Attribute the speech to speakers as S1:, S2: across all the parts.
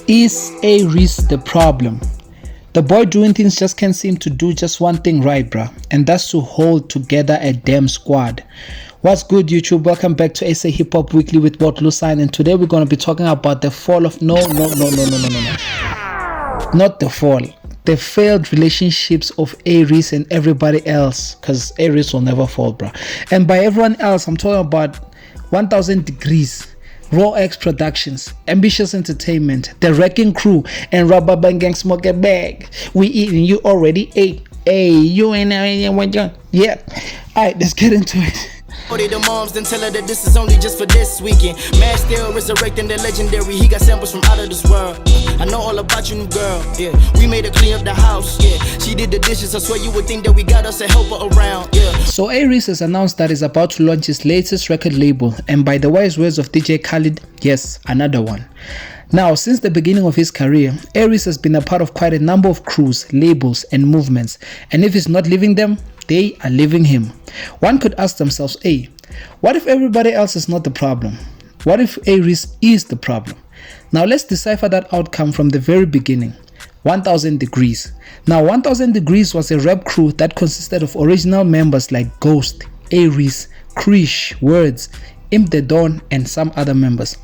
S1: Is A-Reece the problem? The boy doing things just can't seem to do just one thing right, bruh, and that's to hold together a damn squad. What's good, YouTube? Welcome back to SA Hip Hop Weekly with Bot Lucine, and today we're going to be talking about the fall of not the fall, the failed relationships of A-Reece and everybody else, because A-Reece will never fall, bruh. And by everyone else, I'm talking about 1000 Degrees, Raw X Productions, Ambitiouz Entertainment, The Wrecking Crew, and Rubberband Gang. Smoke a bag. We eating, you already ate. Hey, you ain't yeah. Alright, let's get into it.
S2: The moms then tell her that this is only just for this weekend. Mash still resurrecting the legendary. He got samples from out of this world. I know all about you, new girl. Yeah, we made her clean up the house. Yeah, she did the dishes. I swear you would think that we got us a helper around. Yeah. So
S1: A-Reece has announced that he's about to launch his latest record label, and by the wise words of DJ Khaled, yes, another one. Now, since the beginning of his career, A-Reece has been a part of quite a number of crews, labels, and movements, and if he's not leaving them, they are leaving him. One could ask themselves, hey, what if everybody else is not the problem? What if A-Reece is the problem? Now let's decipher that outcome from the very beginning. 1000 Degrees. Now 1000 Degrees was a rap crew that consisted of original members like Ghost, A-Reece, Krish, Words, Imp the Dawn, and some other members.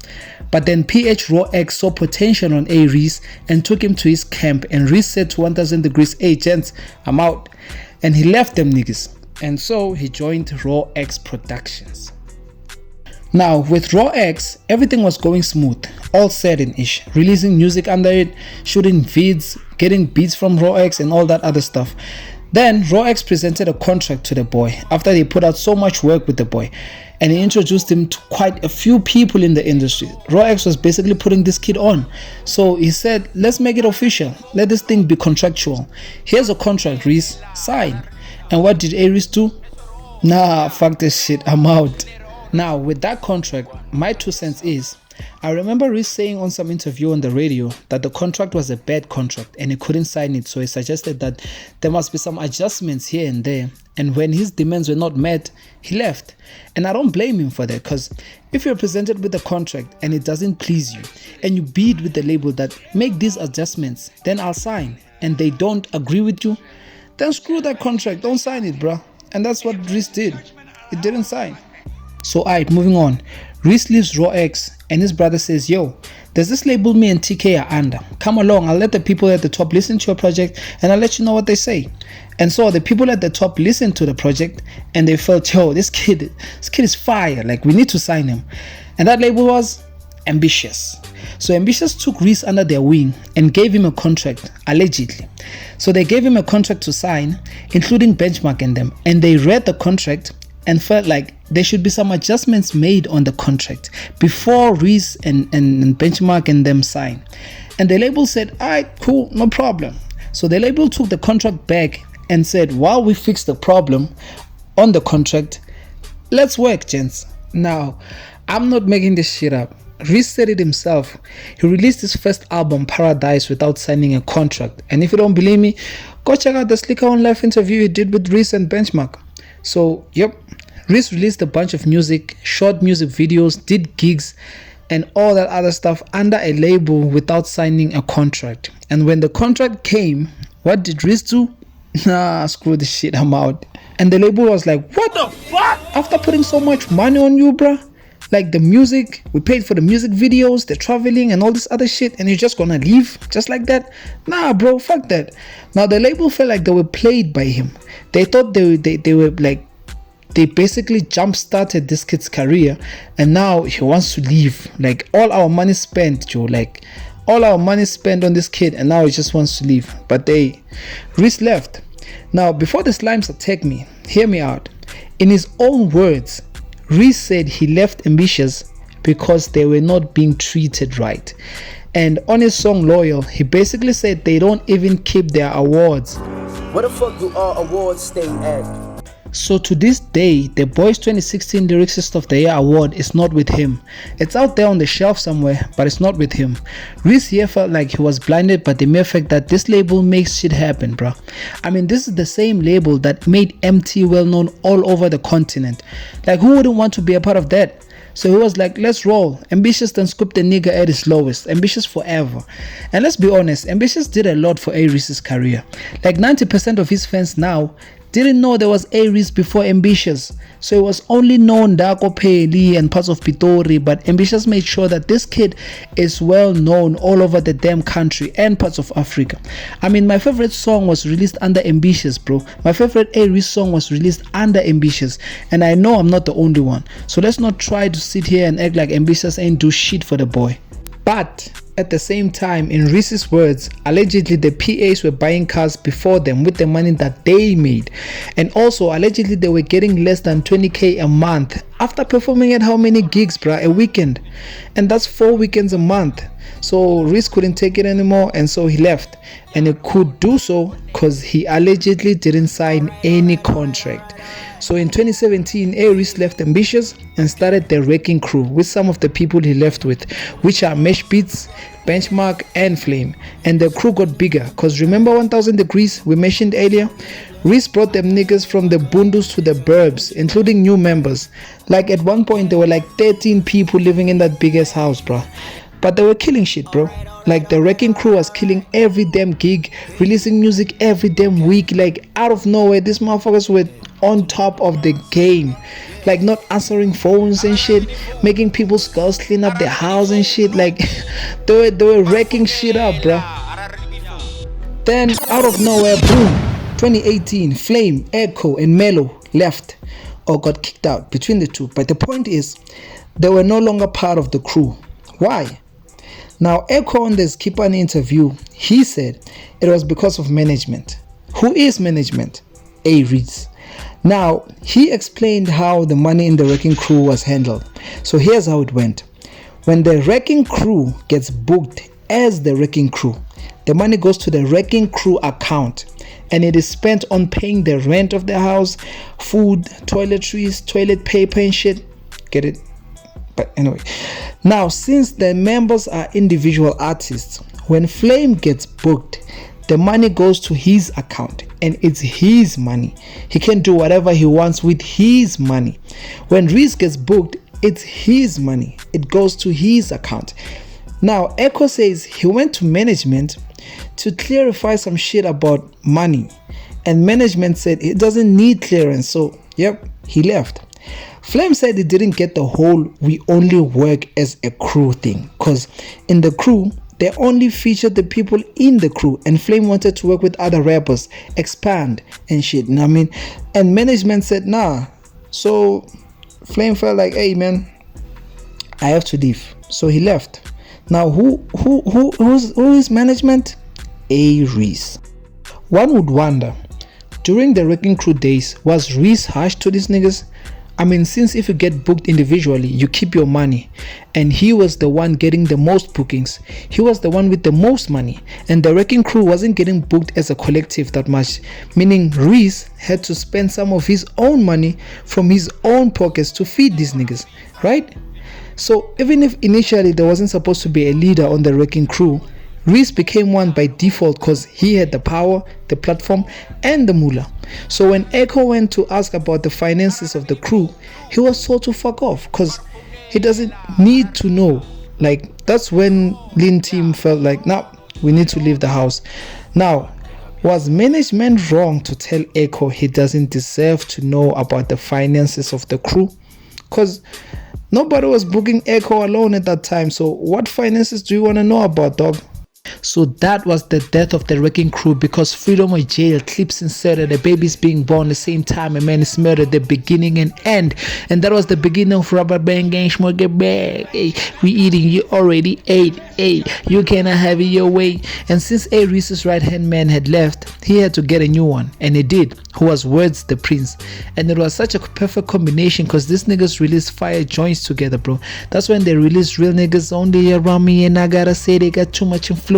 S1: But then PH Raw X saw potential on A-Reece and took him to his camp, and Reece said to 1000 Degrees, hey gents, I'm out. And he left them niggas, and so he joined Raw X Productions. Now with Raw X, everything was going smooth, all said and ish, releasing music under it, shooting vids, getting beats from Raw X and all that other stuff. Then Raw X presented a contract to the boy after they put out so much work with the boy, and he introduced him to quite a few people in the industry. Raw X was basically putting this kid on, so he said, let's make it official, let this thing be contractual. Here's a contract, Reece, sign. And what did A-Reece do? Nah, fuck this shit, I'm out. Now with that contract, my 2 cents is, I remember Reece saying on some interview on the radio that the contract was a bad contract and he couldn't sign it, so he suggested that there must be some adjustments here and there, and when his demands were not met, he left. And I don't blame him for that, because if you're presented with a contract and it doesn't please you and you bid with the label that make these adjustments, then I'll sign, and they don't agree with you, then screw that contract, don't sign it, bruh. And that's what Reece did. He didn't sign. So alright, moving on. Reece leaves Raw X and his brother says, yo, there's this label me and TK are under. Come along, I'll let the people at the top listen to your project and I'll let you know what they say. And so the people at the top listened to the project and they felt, yo, this kid is fire, like we need to sign him. And that label was Ambitiouz. So Ambitiouz took Reece under their wing and gave him a contract, allegedly. So they gave him a contract to sign, including Benchmark and them, and they read the contract and felt like there should be some adjustments made on the contract before Reece and Benchmark and them sign. And the label said, alright, cool, no problem. So the label took the contract back and said, while we fix the problem on the contract, let's work, gents. Now, I'm not making this shit up. Reece said it himself. He released his first album, Paradise, without signing a contract. And if you don't believe me, go check out the Slicker on Life interview he did with Reece and Benchmark. So, yep, Reece released a bunch of music, short music videos, did gigs, and all that other stuff under a label without signing a contract. And when the contract came, what did Reece do? Nah, screw this shit, I'm out. And the label was like, what the fuck? After putting so much money on you, bruh, like the music, we paid for the music videos, the traveling and all this other shit, and you're just gonna leave just like that? Nah, bro, fuck that. Now the label felt like they were played by him. They thought they were like, they basically jump-started this kid's career, and now he wants to leave. Like, all our money spent, Joe, like all our money spent on this kid, and now he just wants to leave. But Reece left. Now before the slimes attack me, hear me out. In his own words, Reece said he left Ambitiouz because they were not being treated right. And on his song Loyal, he basically said they don't even keep their awards.
S2: where the fuck do our awards stay at?
S1: So to this day, the boy's 2016 Lyricist of the Year award is not with him. It's out there on the shelf somewhere, but it's not with him. Reece here felt like he was blinded by the mere fact that this label makes shit happen, bro. I mean, this is the same label that made MT well known all over the continent. Like, who wouldn't want to be a part of that? So he was like, let's roll. Ambitiouz then scooped the nigga at his lowest. Ambitiouz forever. And let's be honest, Ambitiouz did a lot for A-Reece's career. Like 90% of his fans now didn't know there was A-Reece before Ambitiouz. So it was only known Dako Peli and parts of Pitori, but Ambitiouz made sure that this kid is well known all over the damn country and parts of Africa. I mean, my favorite song was released under Ambitiouz, bro. My favorite A-Reece song was released under Ambitiouz, and I know I'm not the only one. So let's not try to sit here and act like Ambitiouz ain't do shit for the boy. But at the same time, in Reece's words, allegedly the PAs were buying cars before them with the money that they made, and also allegedly they were getting less than 20k a month after performing at how many gigs, bruh? A weekend, and that's 4 weekends a month. So Reece couldn't take it anymore, and so he left, and he could do so because he allegedly didn't sign any contract. So in 2017, A-Reece left Ambitiouz and started the Wrecking Crew with some of the people he left with, which are MashBeatz, Benchmark and Flame. And the crew got bigger, cause remember 1000 Degrees we mentioned earlier? Reece brought them niggas from the Bundus to the burbs, including new members. Like at one point there were like 13 people living in that big ass house, bro. But they were killing shit, bro. Like the Wrecking Crew was killing every damn gig, releasing music every damn week. Like out of nowhere, these motherfuckers were on top of the game, like not answering phones and shit, making people's girls clean up their house and shit. Like they were wrecking shit up, bruh. Then out of nowhere, boom, 2018, Flame, Echo and Melo left or got kicked out, between the two. But the point is, they were no longer part of the crew. Why? Now Echo on the Skipper interview, he said it was because of management. Who is management? A-Reece. Now, he explained how the money in the Wrecking Crew was handled. So here's how it went. When the Wrecking Crew gets booked as the Wrecking Crew, the money goes to the Wrecking Crew account and it is spent on paying the rent of the house, food, toiletries, toilet paper and shit. Get it? But anyway, now since the members are individual artists, when Flame gets booked, the money goes to his account and it's his money. He can do whatever he wants with his money. When Reece gets booked, it's his money. It goes to his account. Now, Echo says he went to management to clarify some shit about money. And management said it doesn't need clearance. So, yep, he left. Flame said he didn't get the whole we only work as a crew thing. Because in the crew, they only featured the people in the crew, and Flame wanted to work with other rappers, expand and shit, you know what I mean? And management said nah. So Flame felt like, hey man, I have to leave. So he left. Now who is management? A-Reece. One would wonder, during the Wrecking Crew days, was Reece harsh to these niggas? I mean, since if you get booked individually, you keep your money, and he was the one getting the most bookings. He was the one with the most money, and the Wrecking Crew wasn't getting booked as a collective that much, meaning Reece had to spend some of his own money from his own pockets to feed these niggas, right? So even if initially there wasn't supposed to be a leader on the Wrecking Crew, Reece became one by default because he had the power, the platform, and the moolah. So when Echo went to ask about the finances of the crew, he was told to fuck off because he doesn't need to know. Like, that's when Lean Team felt like, nah, we need to leave the house. Now, was management wrong to tell Echo he doesn't deserve to know about the finances of the crew? Because nobody was booking Echo alone at that time. So what finances do you want to know about, dog? So that was the death of the Wrecking Crew, because Freedom or Jail, clips inserted, a baby's being born the same time a man is murdered, the beginning and end. And that was the beginning of Rubberband Gang, smoke a bag. Hey, we eating, you already ate. Hey, you cannot have it your way. And since A-Reece's right hand man had left, he had to get a new one, and he did, who was Words the Prince. And it was such a perfect combination because these niggas released fire joints together, bro. That's when they released Real Niggas Only Around Me, and I gotta say they got too much influence.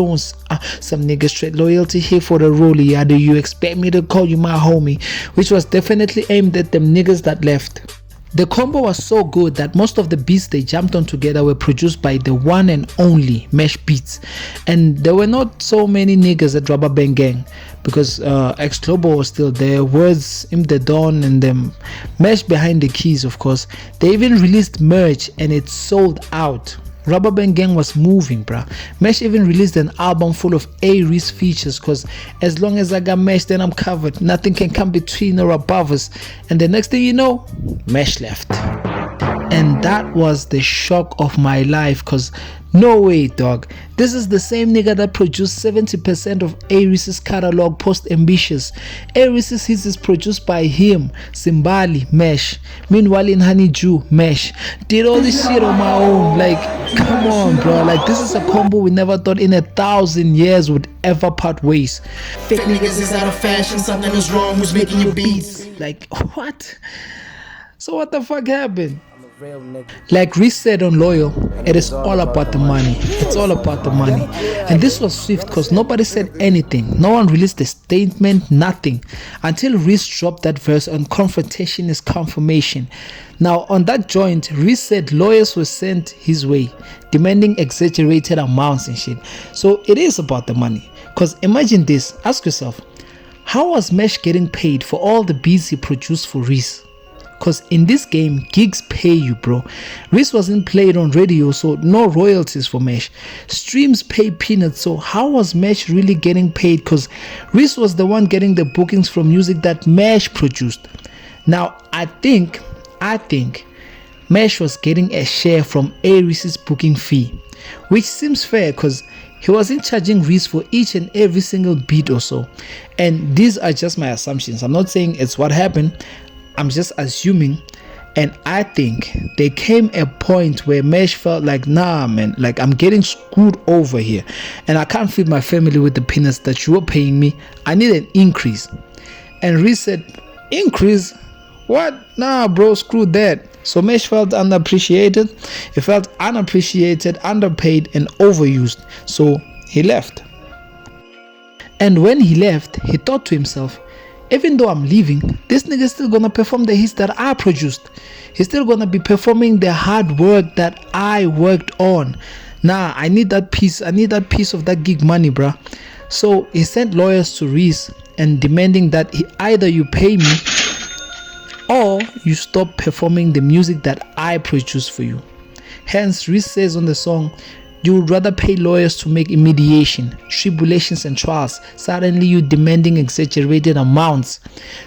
S1: Some niggas straight loyalty here for the rollie. Yeah, do you expect me to call you my homie? Which was definitely aimed at them niggas that left. The combo was so good that most of the beats they jumped on together were produced by the one and only MashBeatz, and there were not so many niggas at Rubberband Gang because X Globo was still there, Words, Im the Dawn, and them Mash behind the keys, of course. They even released merch and it sold out. Rubberband Gang was moving, bruh. Mash even released an album full of A-Reece features, cause as long as I got Mash, then I'm covered. Nothing can come between or above us. And the next thing you know, Mash left. And that was the shock of my life, cause no way, dog. This is the same nigga that produced 70% of A-Reece's catalog post Ambitiouz. A-Reece's hits is produced by him, Simbali, Mash. Meanwhile in Honeydew, Mash. Did all this shit on my own. Like, come on, bro. Like, this is a combo we never thought in 1,000 years would ever part ways.
S2: Fake niggas is out of fashion, something is wrong, who's making your beats?
S1: Like, what? So what the fuck happened? Like Reece said on Loyal, it is all about the money. It's all about the money. And this was swift because nobody said anything. No one released a statement, nothing. Until Reece dropped that verse on Confrontation is Confirmation. Now on that joint, Reece said lawyers were sent his way, demanding exaggerated amounts and shit. So it is about the money. Because imagine this, ask yourself, how was Mash getting paid for all the beats he produced for Reece? Because in this game, gigs pay you, bro. Reece wasn't played on radio, so no royalties for Mash. Streams pay peanuts, so how was Mash really getting paid? Because Reece was the one getting the bookings from music that Mash produced. Now, I think Mash was getting a share from A-Reece's booking fee, which seems fair because he wasn't charging Reece for each and every single beat or so. And these are just my assumptions. I'm not saying it's what happened. I'm just assuming, and I think there came a point where Mash felt like, nah man, like I'm getting screwed over here and I can't feed my family with the peanuts that you were paying me. I need an increase. And Reece said, increase? What? Nah bro, screw that. So Mash felt underappreciated. He felt unappreciated, underpaid and overused, so he left. And when he left, he thought to himself, even though I'm leaving, this nigga is still gonna perform the hits that I produced. He's still gonna be performing the hard work that I worked on. Nah, I need that piece. I need that piece of that gig money, bruh. So he sent lawyers to Reece and demanding that either you pay me or you stop performing the music that I produced for you. Hence, Reece says on the song, you would rather pay lawyers to make mediation, tribulations and trials. Suddenly you demanding exaggerated amounts.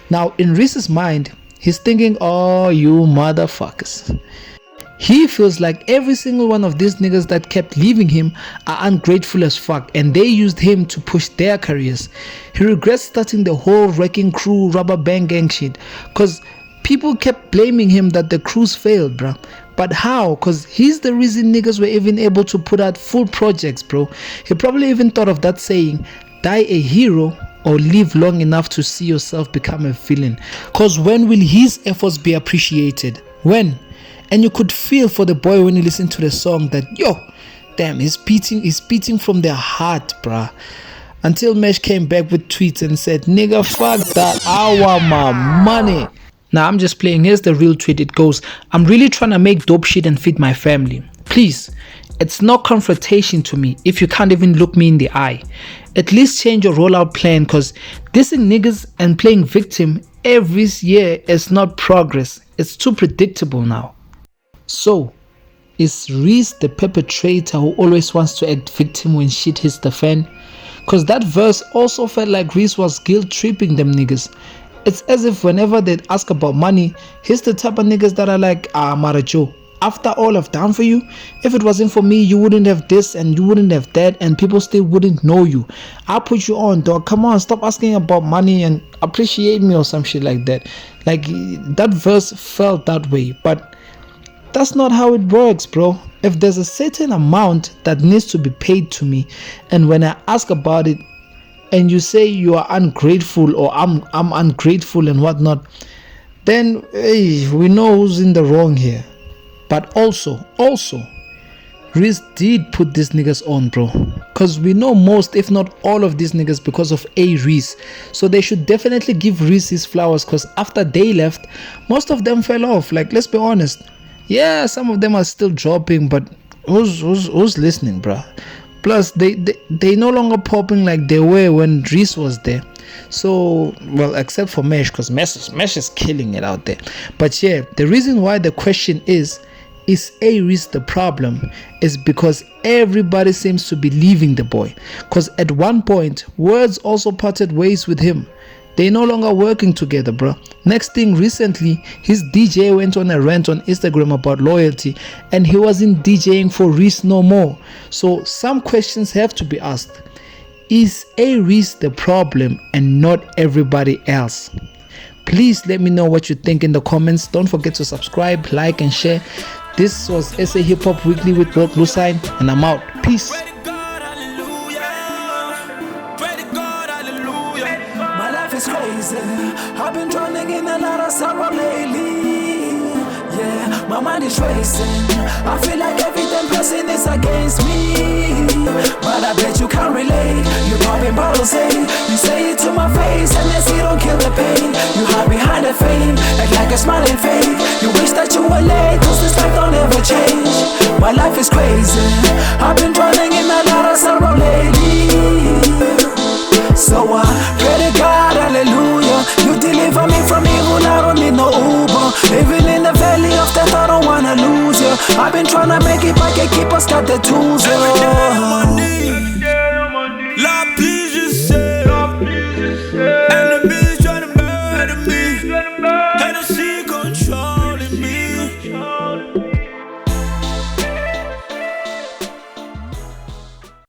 S1: Now in Reece's mind, he's thinking, oh you motherfuckers. He feels like every single one of these niggas that kept leaving him are ungrateful as fuck and they used him to push their careers. He regrets starting the whole Wrecking Crew Rubberband Gang shit cause people kept blaming him that the crews failed, bruh. But how? Because he's the reason niggas were even able to put out full projects, bro. He probably even thought of that saying, die a hero or live long enough to see yourself become a villain. Because when will his efforts be appreciated? When? And you could feel for the boy when you listen to the song that, yo, damn, he's beating from their heart, bruh. Until Mash came back with tweets and said, nigga, fuck that, I want my money. Now I'm just playing. Here's the real tweet. It goes, I'm really trying to make dope shit and feed my family. Please, it's not confrontation to me if you can't even look me in the eye. At least change your rollout plan because dissing niggas and playing victim every year is not progress. It's too predictable now. So, is Reece the perpetrator who always wants to act victim when shit hits the fan? Because that verse also felt like Reece was guilt tripping them niggas. It's as if whenever they ask about money, he's the type of niggas that are like, Mara Joe, after all I've done for you, if it wasn't for me, you wouldn't have this and you wouldn't have that and people still wouldn't know you. I put you on, dog. Come on, stop asking about money and appreciate me or some shit like that. Like, that verse felt that way, but that's not how it works, bro. If there's a certain amount that needs to be paid to me and when I ask about it, and you say you are ungrateful or I'm ungrateful and whatnot, then hey, we know who's in the wrong here. But also Reece did put these niggas on, bro. because we know most, if not all of these niggas because of A-Reece. So they should definitely give Reece his flowers, because after they left, most of them fell off. Like, let's be honest. Yeah, some of them are still dropping, but who's listening, bruh? Plus, they no longer popping like they were when Reece was there. So, well, except for Mesh, because Mesh is killing it out there. But yeah, the reason why the question is A-Reece the problem is because everybody seems to be leaving the boy. Because at one point, Words also parted ways with him. They no longer working together, bro. Next thing, recently, his DJ went on a rant on Instagram about loyalty, and he wasn't DJing for Reece no more. So some questions have to be asked. Is A-Reece the problem and not everybody else? Please let me know what you think in the comments. Don't forget to subscribe, like, and share. This was SA Hip Hop Weekly with Bro Bluesign, and I'm out. Peace.
S3: My life is crazy. I've been drowning in a lot of sorrow lately. Yeah, my mind is racing. I feel like every damn person is against me. But I bet you can't relate. You popping bottles, say. You say it to my face, and they say don't kill the pain. You hide behind the fame, act like a smiling fake. You wish that you were late, cause this life don't ever change. My life is crazy. I've been drowning in a lot of sorrow lately. So I pray to God, hallelujah. You deliver me from evil, I don't need no Uber. Living in the valley of death, I don't wanna lose you. I've been trying to make it back and keep us got the tools. La pluie, je sais. And the bitch trying to murder me.